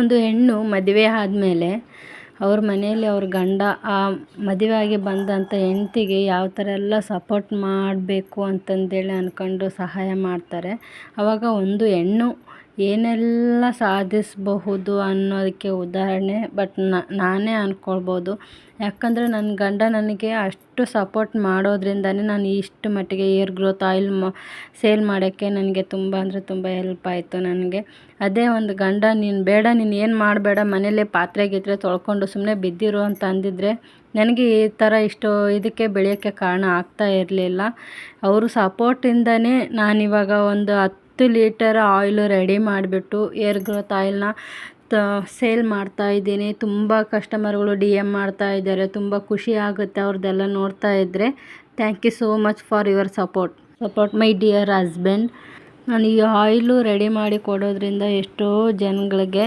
ಒಂದು ಹೆಣ್ಣು ಮದುವೆ ಆದಮೇಲೆ ಅವ್ರ ಮನೆಯಲ್ಲಿ ಅವ್ರ ಗಂಡ ಆ ಮದುವೆ ಆಗಿ ಬಂದಂಥ ಹೆಂಡ್ತಿಗೆ ಯಾವ ಥರ ಎಲ್ಲ ಸಪೋರ್ಟ್ ಮಾಡಬೇಕು ಅಂತಂದೇಳಿ ಅಂದ್ಕೊಂಡು ಸಹಾಯ ಮಾಡ್ತಾರೆ. ಆವಾಗ ಒಂದು ಹೆಣ್ಣು ಏನೆಲ್ಲ ಸಾಧಿಸಬಹುದು ಅನ್ನೋದಕ್ಕೆ ಉದಾಹರಣೆ. ಬಟ್ ನಾನೇ ಅಂದ್ಕೊಳ್ಬೋದು. ಯಾಕಂದರೆ ನನ್ನ ಗಂಡ ನನಗೆ ಅಷ್ಟು ಸಪೋರ್ಟ್ ಮಾಡೋದ್ರಿಂದನೇ ನಾನು ಇಷ್ಟು ಮಟ್ಟಿಗೆ ಏರ್ ಗ್ರೋತ್ ಆಯಿಲ್ ಸೇಲ್ ಮಾಡೋಕ್ಕೆ ನನಗೆ ತುಂಬ ಅಂದರೆ ತುಂಬ ಹೆಲ್ಪ್ ಆಯಿತು ನನಗೆ. ಅದೇ ಒಂದು ಗಂಡ ನೀನು ಬೇಡ, ನೀನು ಏನು ಮಾಡಬೇಡ, ಮನೇಲಿ ಪಾತ್ರೆ ಗೀತ್ರೆ ತೊಳ್ಕೊಂಡು ಸುಮ್ಮನೆ ಬಿದ್ದಿರು ಅಂತ ಅಂದಿದ್ರೆ ನನಗೆ ಈ ಥರ ಇಷ್ಟು ಇದಕ್ಕೆ ಬೆಳೆಯೋಕ್ಕೆ ಕಾರಣ ಆಗ್ತಾ ಇರಲಿಲ್ಲ. ಅವರು ಸಪೋರ್ಟಿಂದನೇ ನಾನಿವಾಗ ಒಂದು 10 ಲೀಟರ್ ಆಯಿಲು ರೆಡಿ ಮಾಡಿಬಿಟ್ಟು ಏರ್ ಗ್ರೋತ್ ಆಯಿಲ್ನ ಸೇಲ್ ಮಾಡ್ತಾಯಿದ್ದೀನಿ. ತುಂಬ ಕಸ್ಟಮರ್ಗಳು DM ಮಾಡ್ತಾ ಇದ್ದಾರೆ. ತುಂಬ ಖುಷಿ ಆಗುತ್ತೆ ಅವ್ರದ್ದೆಲ್ಲ ನೋಡ್ತಾ ಇದ್ದರೆ. Thank you so much for your support my dear husband. ನಾನು ಈ ಆಯಿಲು ರೆಡಿ ಮಾಡಿ ಕೊಡೋದ್ರಿಂದ ಎಷ್ಟೋ ಜನಗಳಿಗೆ